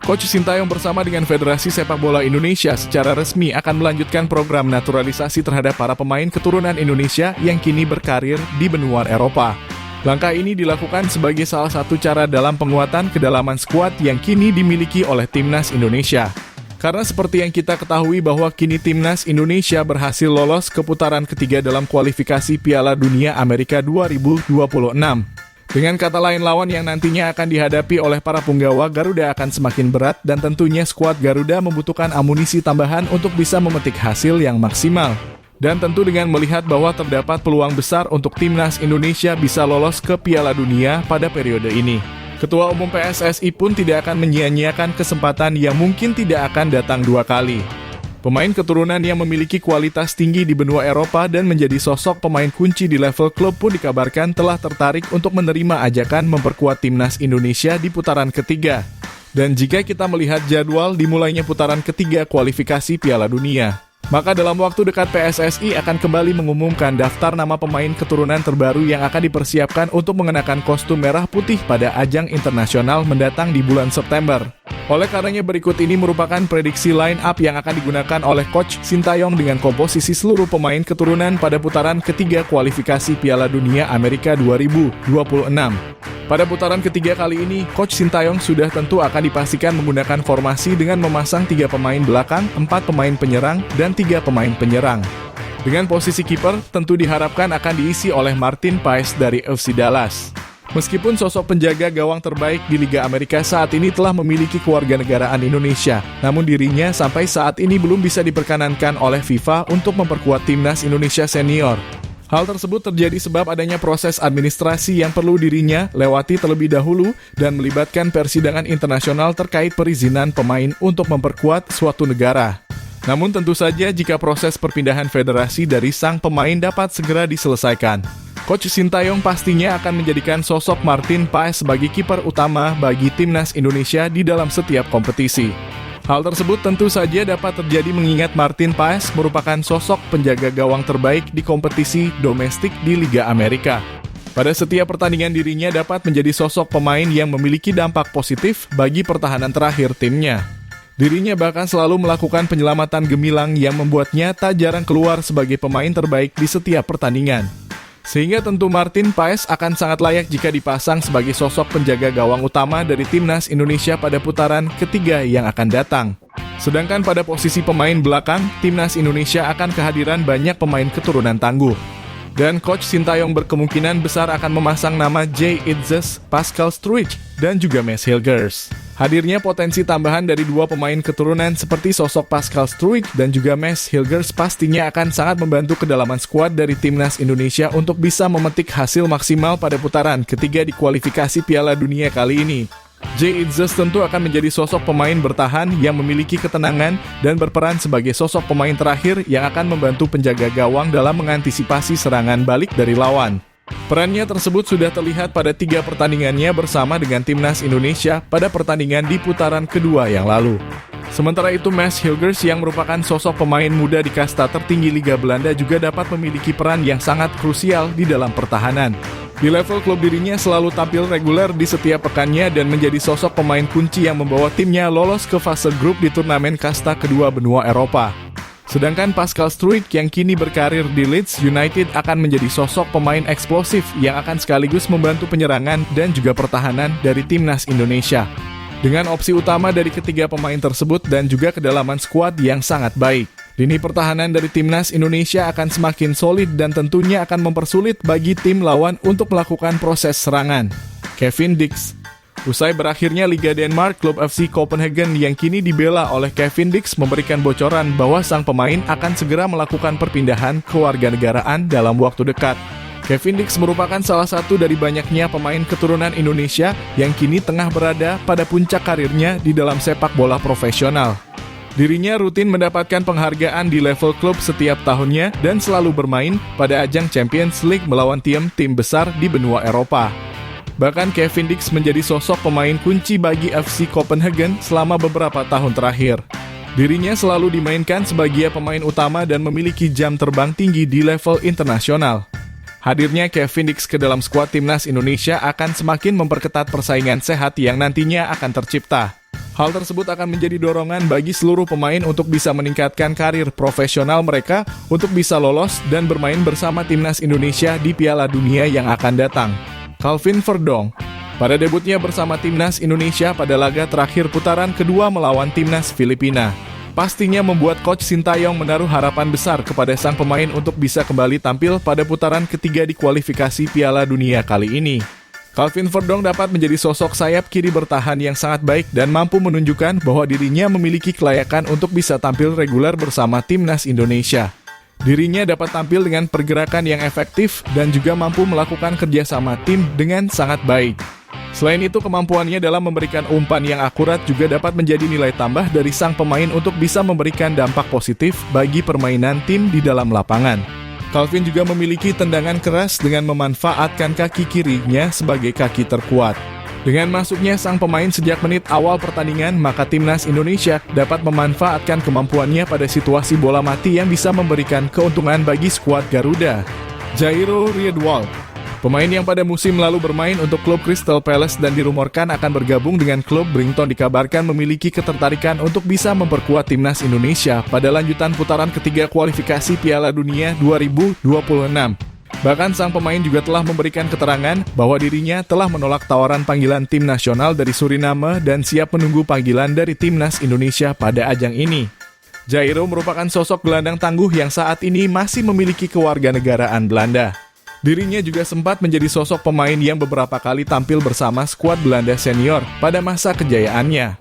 Coach Sintayong bersama dengan Federasi Sepak Bola Indonesia secara resmi akan melanjutkan program naturalisasi terhadap para pemain keturunan Indonesia yang kini berkarir di benua Eropa. Langkah ini dilakukan sebagai salah satu cara dalam penguatan kedalaman skuad yang kini dimiliki oleh Timnas Indonesia. Karena seperti yang kita ketahui bahwa kini Timnas Indonesia berhasil lolos ke putaran ketiga dalam kualifikasi Piala Dunia Amerika 2026. Dengan kata lain, lawan yang nantinya akan dihadapi oleh para punggawa Garuda akan semakin berat dan tentunya skuad Garuda membutuhkan amunisi tambahan untuk bisa memetik hasil yang maksimal. Dan tentu dengan melihat bahwa terdapat peluang besar untuk Timnas Indonesia bisa lolos ke Piala Dunia pada periode ini. Ketua Umum PSSI pun tidak akan menyia-nyiakan kesempatan yang mungkin tidak akan datang dua kali. Pemain keturunan yang memiliki kualitas tinggi di benua Eropa dan menjadi sosok pemain kunci di level klub pun dikabarkan telah tertarik untuk menerima ajakan memperkuat Timnas Indonesia di putaran ketiga. Dan jika kita melihat jadwal dimulainya putaran ketiga kualifikasi Piala Dunia, maka dalam waktu dekat PSSI akan kembali mengumumkan daftar nama pemain keturunan terbaru yang akan dipersiapkan untuk mengenakan kostum merah putih pada ajang internasional mendatang di bulan September. Oleh karenanya berikut ini merupakan prediksi line up yang akan digunakan oleh Coach Sintayong dengan komposisi seluruh pemain keturunan pada putaran ketiga kualifikasi Piala Dunia Amerika 2026. Pada putaran ketiga kali ini, Coach Sintayong sudah tentu akan dipastikan menggunakan formasi dengan memasang 3 pemain belakang, 4 pemain penyerang, dan 3 pemain penyerang. Dengan posisi kiper, tentu diharapkan akan diisi oleh Martin Paes dari FC Dallas. Meskipun sosok penjaga gawang terbaik di Liga Amerika saat ini telah memiliki kewarganegaraan Indonesia, namun dirinya sampai saat ini belum bisa diperkenankan oleh FIFA untuk memperkuat Timnas Indonesia senior. Hal tersebut terjadi sebab adanya proses administrasi yang perlu dirinya lewati terlebih dahulu dan melibatkan persidangan internasional terkait perizinan pemain untuk memperkuat suatu negara. Namun tentu saja jika proses perpindahan federasi dari sang pemain dapat segera diselesaikan, Coach Sintayong pastinya akan menjadikan sosok Martin Paes sebagai kiper utama bagi Timnas Indonesia di dalam setiap kompetisi. Hal tersebut tentu saja dapat terjadi mengingat Martin Paes merupakan sosok penjaga gawang terbaik di kompetisi domestik di Liga Amerika. Pada setiap pertandingan dirinya dapat menjadi sosok pemain yang memiliki dampak positif bagi pertahanan terakhir timnya. Dirinya bahkan selalu melakukan penyelamatan gemilang yang membuatnya tak jarang keluar sebagai pemain terbaik di setiap pertandingan. Sehingga tentu Martin Paes akan sangat layak jika dipasang sebagai sosok penjaga gawang utama dari Timnas Indonesia pada putaran ketiga yang akan datang. Sedangkan pada posisi pemain belakang, Timnas Indonesia akan kehadiran banyak pemain keturunan tangguh. Dan Coach Sintayong berkemungkinan besar akan memasang nama Jay Itzes, Pascal Struijk, dan juga Mads Hilgers. Hadirnya potensi tambahan dari 2 pemain keturunan seperti sosok Pascal Struijk dan juga Mads Hilgers pastinya akan sangat membantu kedalaman skuad dari Timnas Indonesia untuk bisa memetik hasil maksimal pada putaran ketiga di kualifikasi Piala Dunia kali ini. Jay Itzes tentu akan menjadi sosok pemain bertahan yang memiliki ketenangan dan berperan sebagai sosok pemain terakhir yang akan membantu penjaga gawang dalam mengantisipasi serangan balik dari lawan. Perannya tersebut sudah terlihat pada 3 pertandingannya bersama dengan Timnas Indonesia pada pertandingan di putaran kedua yang lalu. Sementara itu, Mads Hilgers yang merupakan sosok pemain muda di kasta tertinggi Liga Belanda juga dapat memiliki peran yang sangat krusial di dalam pertahanan. Di level klub dirinya selalu tampil reguler di setiap pekannya dan menjadi sosok pemain kunci yang membawa timnya lolos ke fase grup di turnamen kasta kedua benua Eropa. Sedangkan Pascal Struijk yang kini berkarir di Leeds United akan menjadi sosok pemain eksplosif yang akan sekaligus membantu penyerangan dan juga pertahanan dari Timnas Indonesia. Dengan opsi utama dari ketiga pemain tersebut dan juga kedalaman skuad yang sangat baik, lini pertahanan dari Timnas Indonesia akan semakin solid dan tentunya akan mempersulit bagi tim lawan untuk melakukan proses serangan. Kevin Dix. Usai berakhirnya Liga Denmark, klub FC Copenhagen yang kini dibela oleh Kevin Dix memberikan bocoran bahwa sang pemain akan segera melakukan perpindahan kewarganegaraan dalam waktu dekat. Kevin Dix merupakan salah satu dari banyaknya pemain keturunan Indonesia yang kini tengah berada pada puncak karirnya di dalam sepak bola profesional. Dirinya rutin mendapatkan penghargaan di level klub setiap tahunnya dan selalu bermain pada ajang Champions League melawan tim-tim besar di benua Eropa. Bahkan Kevin Dix menjadi sosok pemain kunci bagi FC Copenhagen selama beberapa tahun terakhir. Dirinya selalu dimainkan sebagai pemain utama dan memiliki jam terbang tinggi di level internasional. Hadirnya Kevin Dix ke dalam skuad Timnas Indonesia akan semakin memperketat persaingan sehat yang nantinya akan tercipta. Hal tersebut akan menjadi dorongan bagi seluruh pemain untuk bisa meningkatkan karir profesional mereka untuk bisa lolos dan bermain bersama timnas Indonesia di Piala Dunia yang akan datang. Calvin Verdong, pada debutnya bersama timnas Indonesia pada laga terakhir putaran kedua melawan timnas Filipina, pastinya membuat Coach Sintayong menaruh harapan besar kepada sang pemain untuk bisa kembali tampil pada putaran ketiga di kualifikasi Piala Dunia kali ini. Calvin Verdong dapat menjadi sosok sayap kiri bertahan yang sangat baik dan mampu menunjukkan bahwa dirinya memiliki kelayakan untuk bisa tampil reguler bersama timnas Indonesia. Dirinya dapat tampil dengan pergerakan yang efektif dan juga mampu melakukan kerjasama tim dengan sangat baik. Selain itu, kemampuannya dalam memberikan umpan yang akurat juga dapat menjadi nilai tambah dari sang pemain untuk bisa memberikan dampak positif bagi permainan tim di dalam lapangan. Calvin juga memiliki tendangan keras dengan memanfaatkan kaki kirinya sebagai kaki terkuat. Dengan masuknya sang pemain sejak menit awal pertandingan, maka timnas Indonesia dapat memanfaatkan kemampuannya pada situasi bola mati yang bisa memberikan keuntungan bagi skuad Garuda. Jairo Riedwald, pemain yang pada musim lalu bermain untuk klub Crystal Palace dan dirumorkan akan bergabung dengan klub Brighton, dikabarkan memiliki ketertarikan untuk bisa memperkuat timnas Indonesia pada lanjutan putaran ketiga kualifikasi Piala Dunia 2026. Bahkan sang pemain juga telah memberikan keterangan bahwa dirinya telah menolak tawaran panggilan tim nasional dari Suriname dan siap menunggu panggilan dari timnas Indonesia pada ajang ini. Jairo merupakan sosok gelandang tangguh yang saat ini masih memiliki kewarganegaraan Belanda. Dirinya juga sempat menjadi sosok pemain yang beberapa kali tampil bersama skuad Belanda senior pada masa kejayaannya.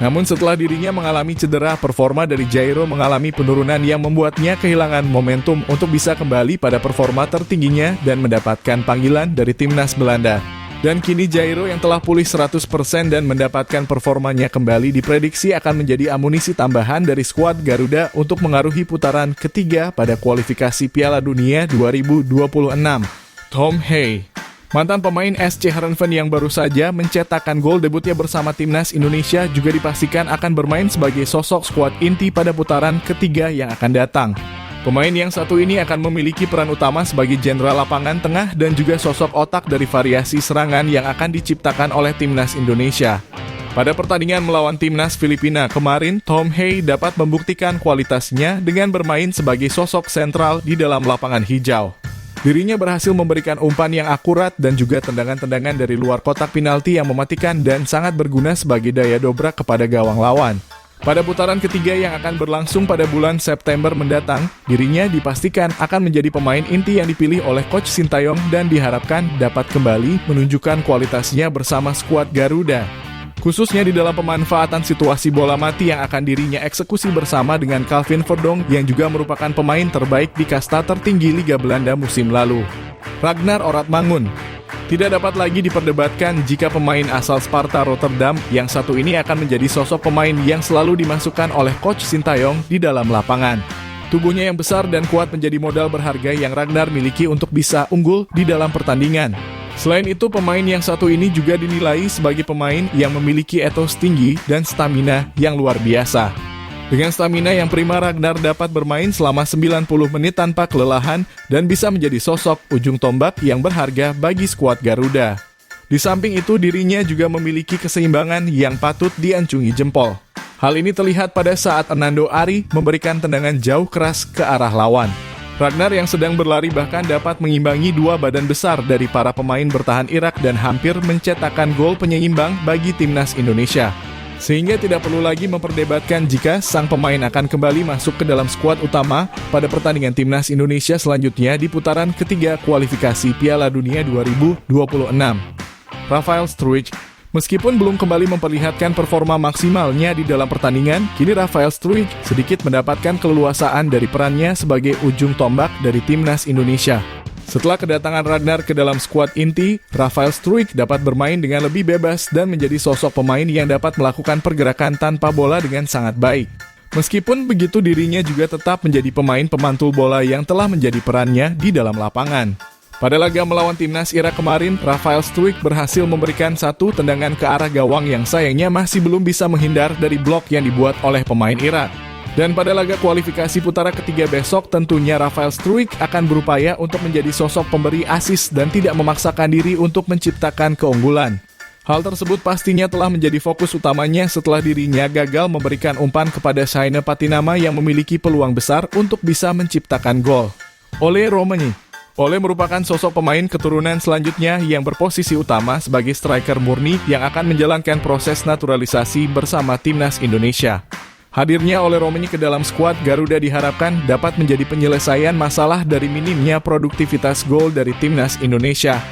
Namun setelah dirinya mengalami cedera, performa dari Jairo mengalami penurunan yang membuatnya kehilangan momentum untuk bisa kembali pada performa tertingginya dan mendapatkan panggilan dari timnas Belanda. Dan kini Jairo yang telah pulih 100% dan mendapatkan performanya kembali diprediksi akan menjadi amunisi tambahan dari skuad Garuda untuk mengaruhi putaran ketiga pada kualifikasi Piala Dunia 2026. Tom Hay, mantan pemain SC Heerenveen yang baru saja mencetakkan gol debutnya bersama timnas Indonesia, juga dipastikan akan bermain sebagai sosok skuad inti pada putaran ketiga yang akan datang. Pemain yang satu ini akan memiliki peran utama sebagai jenderal lapangan tengah dan juga sosok otak dari variasi serangan yang akan diciptakan oleh timnas Indonesia. Pada pertandingan melawan timnas Filipina kemarin, Tom Hay dapat membuktikan kualitasnya dengan bermain sebagai sosok sentral di dalam lapangan hijau. Dirinya berhasil memberikan umpan yang akurat dan juga tendangan-tendangan dari luar kotak penalti yang mematikan dan sangat berguna sebagai daya dobrak kepada gawang lawan. Pada putaran ketiga yang akan berlangsung pada bulan September mendatang, dirinya dipastikan akan menjadi pemain inti yang dipilih oleh Coach Sintayong dan diharapkan dapat kembali menunjukkan kualitasnya bersama skuad Garuda. Khususnya di dalam pemanfaatan situasi bola mati yang akan dirinya eksekusi bersama dengan Calvin Verdong yang juga merupakan pemain terbaik di kasta tertinggi Liga Belanda musim lalu. Ragnar Oratmangun tidak dapat lagi diperdebatkan jika pemain asal Sparta Rotterdam yang satu ini akan menjadi sosok pemain yang selalu dimasukkan oleh Coach Sintayong di dalam lapangan. Tubuhnya yang besar dan kuat menjadi modal berharga yang Ragnar miliki untuk bisa unggul di dalam pertandingan. Selain itu, pemain yang satu ini juga dinilai sebagai pemain yang memiliki etos tinggi dan stamina yang luar biasa. Dengan stamina yang prima, Ragnar dapat bermain selama 90 menit tanpa kelelahan dan bisa menjadi sosok ujung tombak yang berharga bagi skuad Garuda. Di samping itu, dirinya juga memiliki keseimbangan yang patut diacungi jempol. Hal ini terlihat pada saat Hernando Ari memberikan tendangan jauh keras ke arah lawan. Ragnar yang sedang berlari bahkan dapat mengimbangi dua badan besar dari para pemain bertahan Irak dan hampir mencetakkan gol penyeimbang bagi timnas Indonesia. Sehingga tidak perlu lagi memperdebatkan jika sang pemain akan kembali masuk ke dalam skuad utama pada pertandingan timnas Indonesia selanjutnya di putaran ketiga kualifikasi Piala Dunia 2026. Rafael Struijk, meskipun belum kembali memperlihatkan performa maksimalnya di dalam pertandingan, kini Rafael Struijk sedikit mendapatkan keleluasaan dari perannya sebagai ujung tombak dari timnas Indonesia. Setelah kedatangan Ragnar ke dalam skuad inti, Rafael Struijk dapat bermain dengan lebih bebas dan menjadi sosok pemain yang dapat melakukan pergerakan tanpa bola dengan sangat baik. Meskipun begitu, dirinya juga tetap menjadi pemain pemantul bola yang telah menjadi perannya di dalam lapangan. Pada laga melawan timnas Irak kemarin, Rafael Struijk berhasil memberikan satu tendangan ke arah gawang yang sayangnya masih belum bisa menghindar dari blok yang dibuat oleh pemain Irak. Dan pada laga kualifikasi putara ketiga besok, tentunya Rafael Struijk akan berupaya untuk menjadi sosok pemberi assist dan tidak memaksakan diri untuk menciptakan keunggulan. Hal tersebut pastinya telah menjadi fokus utamanya setelah dirinya gagal memberikan umpan kepada Shaina Patinama yang memiliki peluang besar untuk bisa menciptakan gol. Ole Romani merupakan sosok pemain keturunan selanjutnya yang berposisi utama sebagai striker murni yang akan menjalankan proses naturalisasi bersama timnas Indonesia. Hadirnya Ole Romani ke dalam skuad Garuda diharapkan dapat menjadi penyelesaian masalah dari minimnya produktivitas gol dari timnas Indonesia.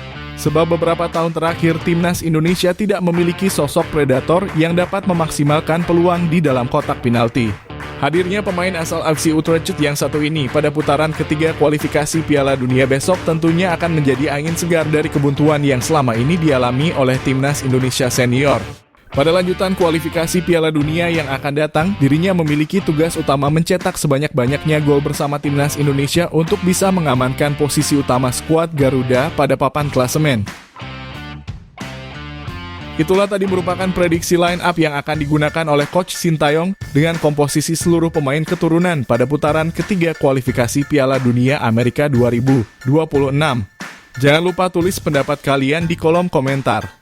Sebab beberapa tahun terakhir timnas Indonesia tidak memiliki sosok predator yang dapat memaksimalkan peluang di dalam kotak penalti. Hadirnya pemain asal FC Utrecht yang satu ini pada putaran ketiga kualifikasi Piala Dunia besok tentunya akan menjadi angin segar dari kebuntuan yang selama ini dialami oleh timnas Indonesia senior. Pada lanjutan kualifikasi Piala Dunia yang akan datang, dirinya memiliki tugas utama mencetak sebanyak-banyaknya gol bersama timnas Indonesia untuk bisa mengamankan posisi utama skuad Garuda pada papan klasemen. Itulah tadi merupakan prediksi line up yang akan digunakan oleh Coach Sintayong dengan komposisi seluruh pemain keturunan pada putaran ketiga kualifikasi Piala Dunia Amerika 2026. Jangan lupa tulis pendapat kalian di kolom komentar.